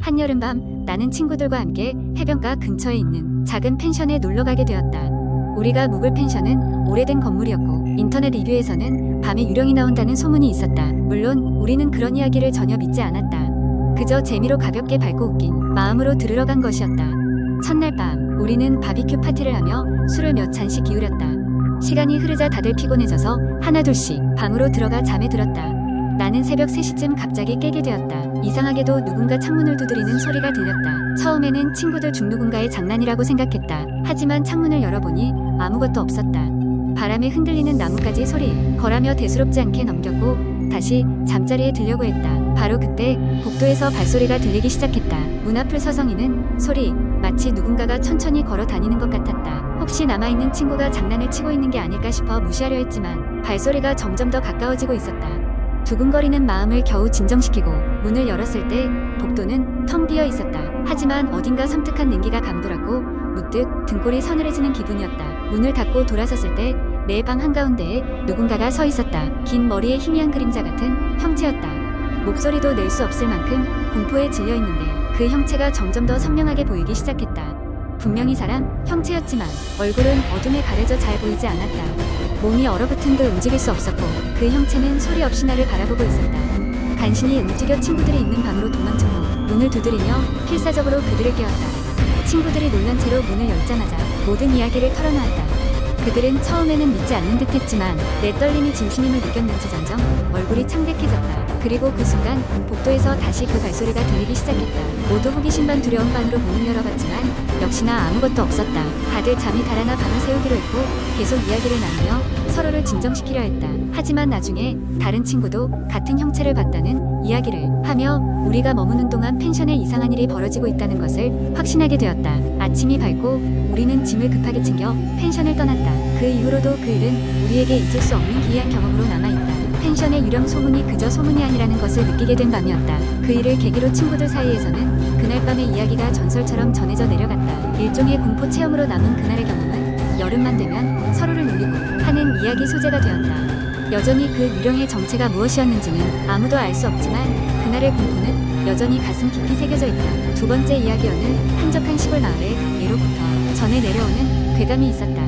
한여름밤 나는 친구들과 함께 해변가 근처에 있는 작은 펜션에 놀러가게 되었다. 우리가 묵을 펜션은 오래된 건물이었고 인터넷 리뷰에서는 밤에 유령이 나온다는 소문이 있었다. 물론 우리는 그런 이야기를 전혀 믿지 않았다. 그저 재미로 가볍게 밝고 웃긴 마음으로 들으러 간 것이었다. 첫날 밤 우리는 바비큐 파티를 하며 술을 몇 잔씩 기울였다. 시간이 흐르자 다들 피곤해져서 하나둘씩 방으로 들어가 잠에 들었다. 나는 새벽 3시쯤 갑자기 깨게 되었다. 이상하게도 누군가 창문을 두드리는 소리가 들렸다. 처음에는 친구들 중 누군가의 장난이라고 생각했다. 하지만 창문을 열어보니 아무것도 없었다. 바람에 흔들리는 나뭇가지 소리 거라며 대수롭지 않게 넘겼고 다시 잠자리에 들려고 했다. 바로 그때 복도에서 발소리가 들리기 시작했다. 문 앞을 서성이는 소리, 마치 누군가가 천천히 걸어 다니는 것 같았다. 혹시 남아있는 친구가 장난을 치고 있는 게 아닐까 싶어 무시하려 했지만 발소리가 점점 더 가까워지고 있었다. 두근거리는 마음을 겨우 진정시키고 문을 열었을 때 복도는 텅 비어 있었다. 하지만 어딘가 섬뜩한 냉기가 감돌았고 문득 등골이 서늘해지는 기분이었다. 문을 닫고 돌아섰을 때 내 방 한가운데에 누군가가 서 있었다. 긴 머리에 희미한 그림자 같은 형체였다. 목소리도 낼 수 없을 만큼 공포에 질려 있는데 그 형체가 점점 더 선명하게 보이기 시작했다. 분명히 사람, 형체였지만 얼굴은 어둠에 가려져 잘 보이지 않았다. 몸이 얼어붙은 듯 움직일 수 없었고 그 형체는 소리 없이 나를 바라보고 있었다. 간신히 움직여 친구들이 있는 방으로 도망쳤고 문을 두드리며 필사적으로 그들을 깨웠다. 친구들이 놀란 채로 문을 열자마자 모든 이야기를 털어놓았다. 그들은 처음에는 믿지 않는 듯 했지만 내 떨림이 진심임을 느꼈는지 점점 얼굴이 창백해졌다. 그리고 그 순간 복도에서 다시 그 발소리가 들리기 시작했다. 모두 호기심 반 두려움 반으로 문을 열어봤지만 역시나 아무것도 없었다. 다들 잠이 달아나 밤을 새우기로 했고 계속 이야기를 나누며 서로를 진정시키려 했다. 하지만 나중에 다른 친구도 같은 형체를 봤다는 이야기를 하며 우리가 머무는 동안 펜션에 이상한 일이 벌어지고 있다는 것을 확신하게 되었다. 아침이 밝고 우리는 짐을 급하게 챙겨 펜션을 떠났다. 그 이후로도 그 일은 우리에게 잊을 수 없는 기이한 경험으로 남아있다. 펜션의 유령 소문이 그저 소문이 아니라는 것을 느끼게 된 밤이었다. 그 일을 계기로 친구들 사이에서는 그날 밤의 이야기가 전설처럼 전해져 내려갔다. 일종의 공포 체험으로 남은 그날의 경험은 여름만 되면 서로를 놀리고 하는 이야기 소재가 되었다. 여전히 그 유령의 정체가 무엇이었는지는 아무도 알 수 없지만 그날의 공포는 여전히 가슴 깊이 새겨져 있다. 두 번째 이야기어는 한적한 시골 마을에 예로부터 전해 내려오는 괴담이 있었다.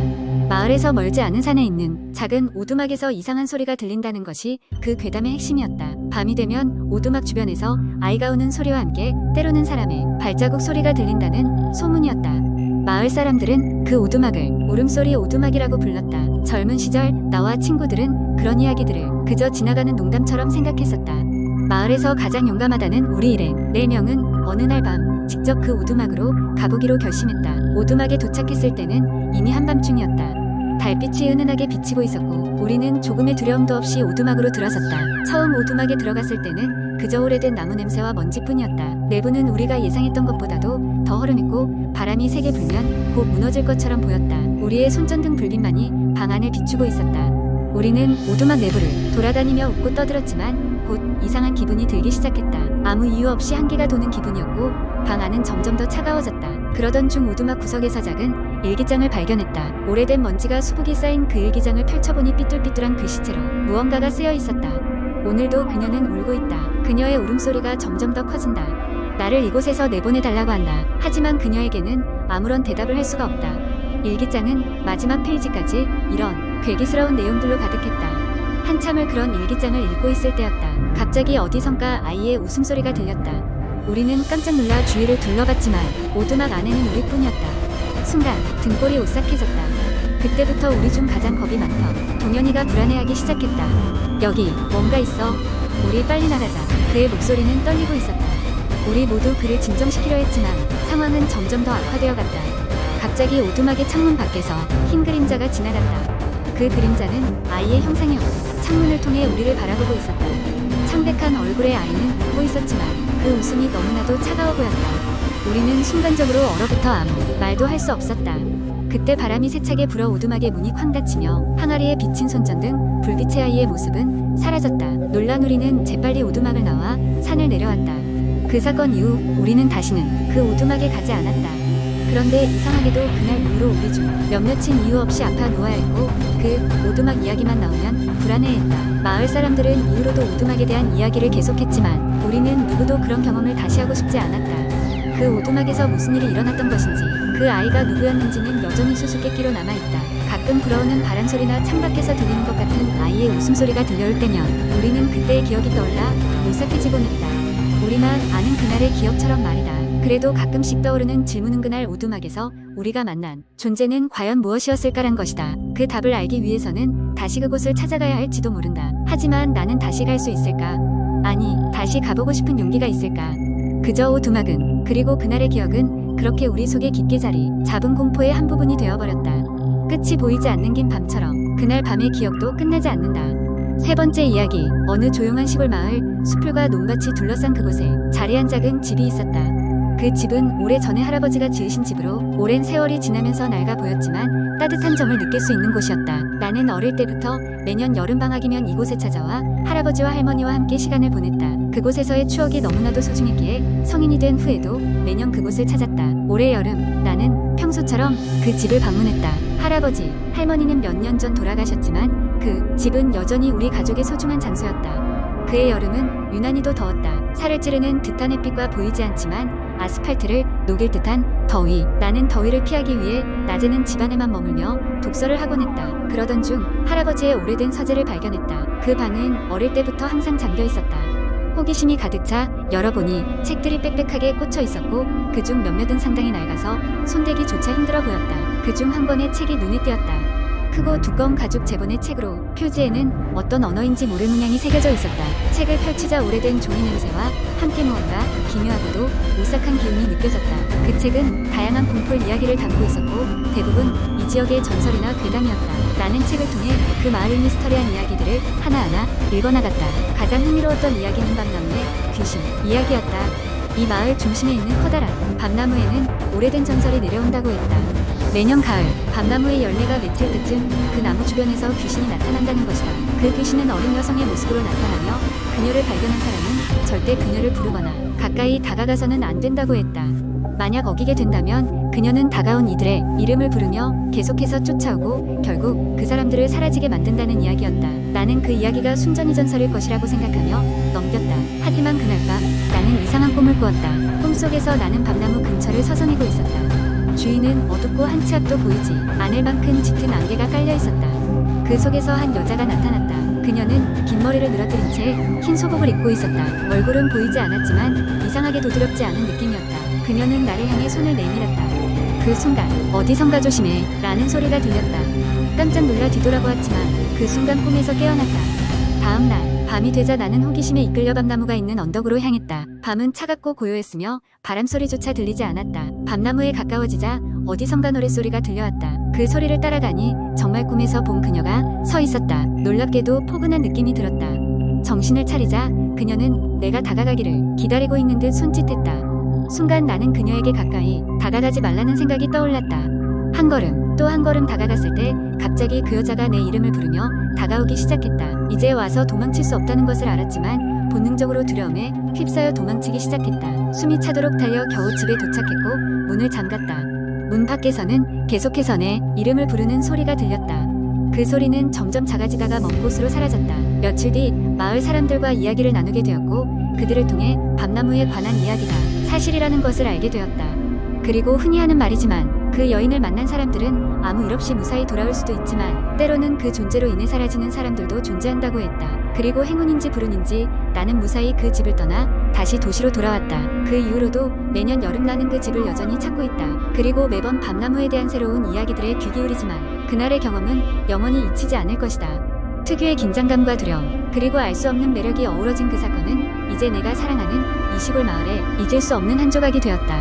마을에서 멀지 않은 산에 있는 작은 오두막에서 이상한 소리가 들린다는 것이 그 괴담의 핵심이었다. 밤이 되면 오두막 주변에서 아이가 우는 소리와 함께 때로는 사람의 발자국 소리가 들린다는 소문이었다. 마을 사람들은 그 오두막을 울음소리 오두막이라고 불렀다. 젊은 시절 나와 친구들은 그런 이야기들을 그저 지나가는 농담처럼 생각했었다. 마을에서 가장 용감하다는 우리 일행 4명은 어느 날 밤 직접 그 오두막으로 가보기로 결심했다. 오두막에 도착했을 때는 이미 한밤중이었다. 달빛이 은은하게 비치고 있었고 우리는 조금의 두려움도 없이 오두막으로 들어섰다. 처음 오두막에 들어갔을 때는 그저 오래된 나무 냄새와 먼지뿐이었다. 내부는 우리가 예상했던 것보다도 더 허름했고 바람이 세게 불면 곧 무너질 것처럼 보였다. 우리의 손전등 불빛만이 방 안을 비추고 있었다. 우리는 오두막 내부를 돌아다니며 웃고 떠들었지만 곧 이상한 기분이 들기 시작했다. 아무 이유 없이 한기가 도는 기분이었고 방 안은 점점 더 차가워졌다. 그러던 중 오두막 구석에서 작은 일기장을 발견했다. 오래된 먼지가 수북이 쌓인 그 일기장을 펼쳐보니 삐뚤삐뚤한 글씨체로 무언가가 쓰여 있었다. 오늘도 그녀는 울고 있다. 그녀의 울음소리가 점점 더 커진다. 나를 이곳에서 내보내달라고 한다. 하지만 그녀에게는 아무런 대답을 할 수가 없다. 일기장은 마지막 페이지까지 이런 괴기스러운 내용들로 가득했다. 한참을 그런 일기장을 읽고 있을 때였다. 갑자기 어디선가 아이의 웃음소리가 들렸다. 우리는 깜짝 놀라 주위를 둘러봤지만 오두막 안에는 우리뿐이었다. 순간 등골이 오싹해졌다. 그때부터 우리 중 가장 겁이 많던 동현이가 불안해하기 시작했다. 여기 뭔가 있어. 우리 빨리 나가자. 그의 목소리는 떨리고 있었다. 우리 모두 그를 진정시키려 했지만 상황은 점점 더 악화되어 갔다. 갑자기 오두막의 창문 밖에서 흰 그림자가 지나갔다. 그 그림자는 아이의 형상이었고 창문을 통해 우리를 바라보고 있었다. 창백한 얼굴의 아이는 웃고 있었지만 그 웃음이 너무나도 차가워 보였다. 우리는 순간적으로 얼어붙어 아무 말도 할 수 없었다. 그때 바람이 세차게 불어 오두막의 문이 쾅 닫히며 항아리에 비친 손전등, 불빛의 아이의 모습은 사라졌다. 놀란 우리는 재빨리 오두막을 나와 산을 내려왔다. 그 사건 이후 우리는 다시는 그 오두막에 가지 않았다. 그런데 이상하게도 그날 이후로 우리 중 몇몇은 이유 없이 아파 누워있고 그 오두막 이야기만 나오면 불안해했다. 마을 사람들은 이후로도 오두막에 대한 이야기를 계속했지만 우리는 누구도 그런 경험을 다시 하고 싶지 않았다. 그 오두막에서 무슨 일이 일어났던 것인지 그 아이가 누구였는지는 여전히 수수께끼로 남아있다. 가끔 불어오는 바람소리나 창밖에서 들리는 것 같은 아이의 웃음소리가 들려올 때면 우리는 그때의 기억이 떠올라 오싹해지곤 했다. 우리만 아는 그날의 기억처럼 말이다. 그래도 가끔씩 떠오르는 질문은 그날 오두막에서 우리가 만난 존재는 과연 무엇이었을까란 것이다. 그 답을 알기 위해서는 다시 그곳을 찾아가야 할지도 모른다. 하지만 나는 다시 갈 수 있을까? 아니, 다시 가보고 싶은 용기가 있을까? 그저 오두막은, 그리고 그날의 기억은 그렇게 우리 속에 깊게 자리 잡은 공포의 한 부분이 되어버렸다. 끝이 보이지 않는 긴 밤처럼 그날 밤의 기억도 끝나지 않는다. 세 번째 이야기. 어느 조용한 시골 마을, 숲풀과 논밭이 둘러싼 그곳에 자리한 작은 집이 있었다. 그 집은 오래전에 할아버지가 지으신 집으로 오랜 세월이 지나면서 낡아 보였지만 따뜻한 정을 느낄 수 있는 곳이었다. 나는 어릴 때부터 매년 여름방학이면 이곳에 찾아와 할아버지와 할머니와 함께 시간을 보냈다. 그곳에서의 추억이 너무나도 소중했기에 성인이 된 후에도 매년 그곳을 찾았다. 올해 여름 나는 평소처럼 그 집을 방문했다. 할아버지, 할머니는 몇 년 전 돌아가셨지만 그 집은 여전히 우리 가족의 소중한 장소였다. 그의 여름은 유난히도 더웠다. 살을 찌르는 듯한 햇빛과 보이지 않지만 아스팔트를 녹일 듯한 더위. 나는 더위를 피하기 위해 낮에는 집안에만 머물며 독서를 하곤 했다. 그러던 중 할아버지의 오래된 서재를 발견했다. 그 방은 어릴 때부터 항상 잠겨 있었다. 호기심이 가득 차 열어보니 책들이 빽빽하게 꽂혀 있었고 그중 몇몇은 상당히 낡아서 손대기조차 힘들어 보였다. 그중 한 권의 책이 눈에 띄었다. 크고 두꺼운 가죽 제본의 책으로 표지에는 어떤 언어인지 모를 문양이 새겨져 있었다. 책을 펼치자 오래된 종이 냄새와 함께 무언가 기묘하고도 오싹한 기운이 느껴졌다. 그 책은 다양한 공포 이야기를 담고 있었고 대부분 이 지역의 전설이나 괴담이었다. 나는 책을 통해 그 마을의 미스터리한 이야기들을 하나하나 읽어나갔다. 가장 흥미로웠던 이야기는 밤나무의 귀신 이야기였다. 이 마을 중심에 있는 커다란 밤나무에는 오래된 전설이 내려온다고 했다. 매년 가을 밤나무의 열매가 맺힐 때쯤 그 나무 주변에서 귀신이 나타난다는 것이다. 그 귀신은 어린 여성의 모습으로 나타나며 그녀를 발견한 사람은 절대 그녀를 부르거나 가까이 다가가서는 안 된다고 했다. 만약 어기게 된다면 그녀는 다가온 이들의 이름을 부르며 계속해서 쫓아오고 결국 그 사람들을 사라지게 만든다는 이야기였다. 나는 그 이야기가 순전히 전설일 것이라고 생각하며 넘겼다. 하지만 그날 밤 나는 이상한 꿈을 꾸었다. 꿈속에서 나는 밤나무 근처를 서성이고 있었다. 주위는 어둡고 한 치 앞도 보이지 않을 만큼 짙은 안개가 깔려 있었다. 그 속에서 한 여자가 나타났다. 그녀는 긴 머리를 늘어뜨린 채 흰 소복을 입고 있었다. 얼굴은 보이지 않았지만 이상하게 도드럽지 않은 느낌이었다. 그녀는 나를 향해 손을 내밀었다. 그 순간 어디선가 조심해 라는 소리가 들렸다. 깜짝 놀라 뒤돌아보았지만 그 순간 꿈에서 깨어났다. 다음 날 밤이 되자 나는 호기심에 이끌려 밤나무가 있는 언덕으로 향했다. 밤은 차갑고 고요했으며 바람소리조차 들리지 않았다. 밤나무에 가까워지자 어디선가 노랫소리가 들려왔다. 그 소리를 따라가니 정말 꿈에서 본 그녀가 서 있었다. 놀랍게도 포근한 느낌이 들었다. 정신을 차리자 그녀는 내가 다가가기를 기다리고 있는 듯 손짓했다. 순간 나는 그녀에게 가까이 다가가지 말라는 생각이 떠올랐다. 한 걸음 또 한 걸음 다가갔을 때 갑자기 그 여자가 내 이름을 부르며 다가오기 시작했다. 이제 와서 도망칠 수 없다는 것을 알았지만 본능적으로 두려움에 휩싸여 도망치기 시작했다. 숨이 차도록 달려 겨우 집에 도착했고 문을 잠갔다. 문 밖에서는 계속해서 내 이름을 부르는 소리가 들렸다. 그 소리는 점점 작아지다가 먼 곳으로 사라졌다. 며칠 뒤 마을 사람들과 이야기를 나누게 되었고 그들을 통해 밤나무에 관한 이야기가 사실이라는 것을 알게 되었다. 그리고 흔히 하는 말이지만 그 여인을 만난 사람들은 아무 일 없이 무사히 돌아올 수도 있지만 때로는 그 존재로 인해 사라지는 사람들도 존재한다고 했다. 그리고 행운인지 불운인지 나는 무사히 그 집을 떠나 다시 도시로 돌아왔다. 그 이후로도 매년 여름 나는 그 집을 여전히 찾고 있다. 그리고 매번 밤나무에 대한 새로운 이야기들에 귀 기울이지만 그날의 경험은 영원히 잊히지 않을 것이다. 특유의 긴장감과 두려움 그리고 알 수 없는 매력이 어우러진 그 사건은 이제 내가 사랑하는 이 시골 마을에 잊을 수 없는 한 조각이 되었다.